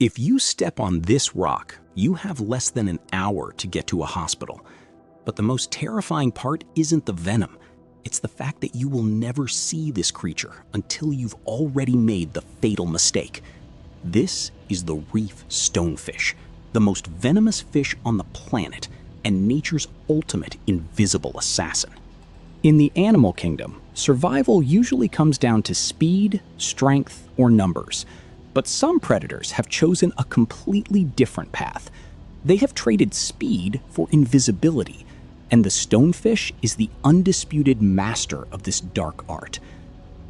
If you step on this rock, you have less than an hour to get to a hospital. But the most terrifying part isn't the venom. It's the fact that you will never see this creature until you've already made the fatal mistake. This is the reef stonefish, the most venomous fish on the planet and nature's ultimate invisible assassin. In the animal kingdom, survival usually comes down to speed, strength, or numbers. But some predators have chosen a completely different path. They have traded speed for invisibility, and the stonefish is the undisputed master of this dark art.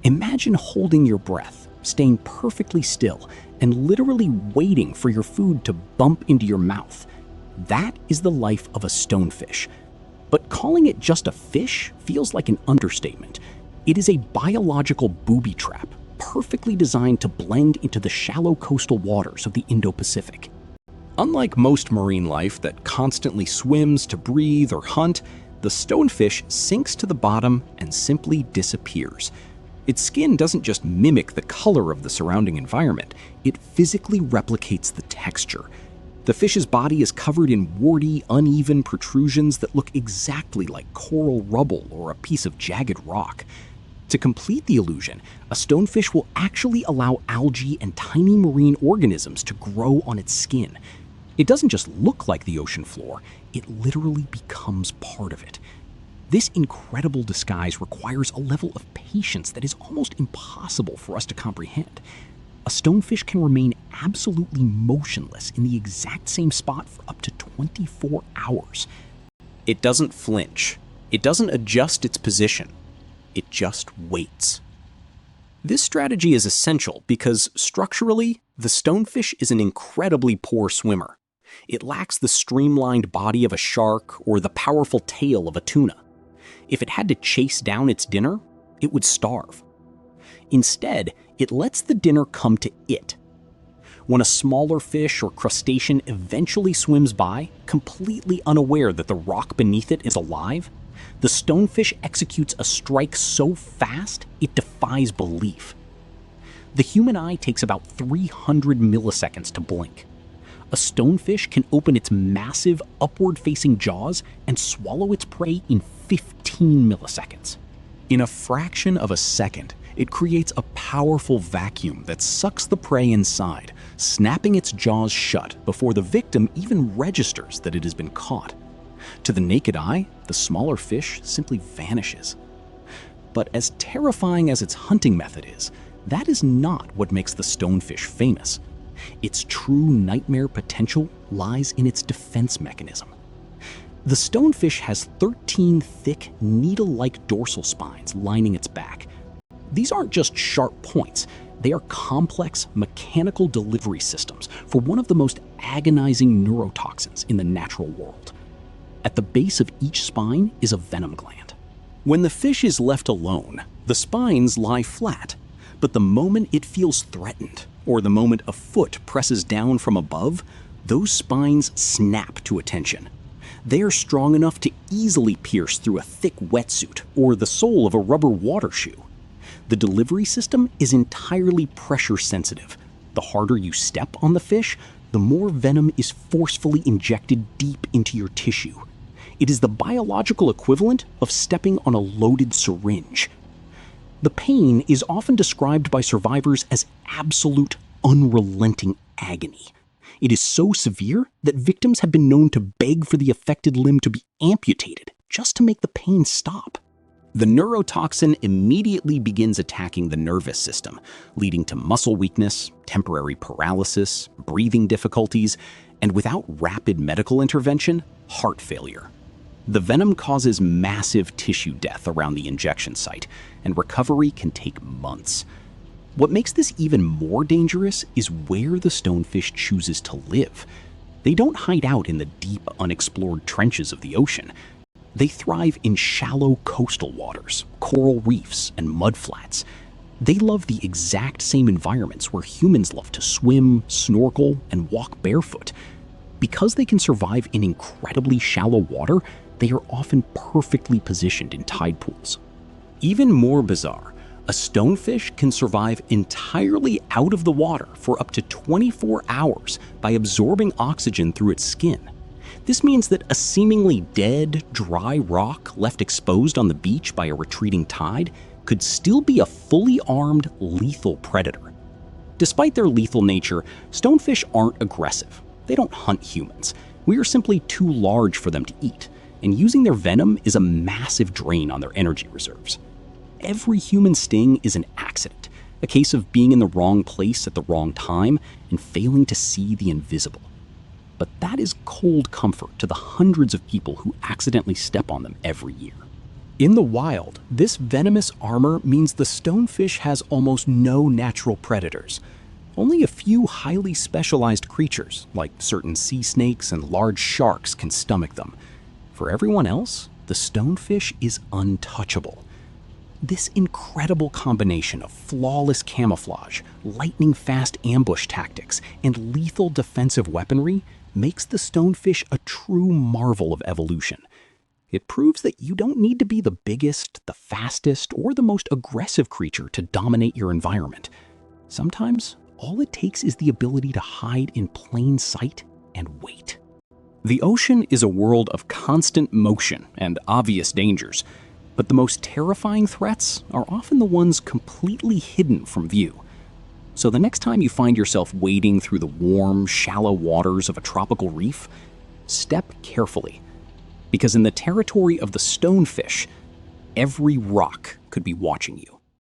Imagine holding your breath, staying perfectly still, and literally waiting for your food to bump into your mouth. That is the life of a stonefish. But calling it just a fish feels like an understatement. It is a biological booby trap, perfectly designed to blend into the shallow coastal waters of the Indo-Pacific. Unlike most marine life that constantly swims to breathe or hunt, the stonefish sinks to the bottom and simply disappears. Its skin doesn't just mimic the color of the surrounding environment, it physically replicates the texture. The fish's body is covered in warty, uneven protrusions that look exactly like coral rubble or a piece of jagged rock. To complete the illusion, a stonefish will actually allow algae and tiny marine organisms to grow on its skin. It doesn't just look like the ocean floor, it literally becomes part of it. This incredible disguise requires a level of patience that is almost impossible for us to comprehend. A stonefish can remain absolutely motionless in the exact same spot for up to 24 hours. It doesn't flinch. It doesn't adjust its position. It just waits. This strategy is essential because, structurally, the stonefish is an incredibly poor swimmer. It lacks the streamlined body of a shark or the powerful tail of a tuna. If it had to chase down its dinner, it would starve. Instead, it lets the dinner come to it. When a smaller fish or crustacean eventually swims by, completely unaware that the rock beneath it is alive, the stonefish executes a strike so fast it defies belief. The human eye takes about 300 milliseconds to blink. A stonefish can open its massive, upward-facing jaws and swallow its prey in 15 milliseconds. In a fraction of a second, it creates a powerful vacuum that sucks the prey inside, snapping its jaws shut before the victim even registers that it has been caught. To the naked eye, the smaller fish simply vanishes. But as terrifying as its hunting method is, that is not what makes the stonefish famous. Its true nightmare potential lies in its defense mechanism. The stonefish has 13 thick, needle-like dorsal spines lining its back. These aren't just sharp points, they are complex mechanical delivery systems for one of the most agonizing neurotoxins in the natural world. At the base of each spine is a venom gland. When the fish is left alone, the spines lie flat, but the moment it feels threatened, or the moment a foot presses down from above, those spines snap to attention. They are strong enough to easily pierce through a thick wetsuit or the sole of a rubber water shoe. The delivery system is entirely pressure sensitive. The harder you step on the fish, the more venom is forcefully injected deep into your tissue. It is the biological equivalent of stepping on a loaded syringe. The pain is often described by survivors as absolute, unrelenting agony. It is so severe that victims have been known to beg for the affected limb to be amputated just to make the pain stop. The neurotoxin immediately begins attacking the nervous system, leading to muscle weakness, temporary paralysis, breathing difficulties, and without rapid medical intervention, heart failure. The venom causes massive tissue death around the injection site, and recovery can take months. What makes this even more dangerous is where the stonefish chooses to live. They don't hide out in the deep, unexplored trenches of the ocean. They thrive in shallow coastal waters, coral reefs, and mudflats. They love the exact same environments where humans love to swim, snorkel, and walk barefoot. Because they can survive in incredibly shallow water, they are often perfectly positioned in tide pools. Even more bizarre, A stonefish can survive entirely out of the water for up to 24 hours by absorbing oxygen through its skin. This means that a seemingly dead, dry rock left exposed on the beach by a retreating tide could still be a fully armed, lethal predator. Despite their lethal nature, stonefish aren't aggressive. They don't hunt humans. We are simply too large for them to eat, and using their venom is a massive drain on their energy reserves. Every human sting is an accident, a case of being in the wrong place at the wrong time and failing to see the invisible. But that is cold comfort to the hundreds of people who accidentally step on them every year. In the wild, this venomous armor means the stonefish has almost no natural predators. Only a few highly specialized creatures, like certain sea snakes and large sharks, can stomach them. For everyone else, the stonefish is untouchable. This incredible combination of flawless camouflage, lightning-fast ambush tactics, and lethal defensive weaponry makes the stonefish a true marvel of evolution. It proves that you don't need to be the biggest, the fastest, or the most aggressive creature to dominate your environment. Sometimes, all it takes is the ability to hide in plain sight and wait. The ocean is a world of constant motion and obvious dangers, but the most terrifying threats are often the ones completely hidden from view. So the next time you find yourself wading through the warm, shallow waters of a tropical reef, step carefully. Because in the territory of the stonefish, every rock could be watching you.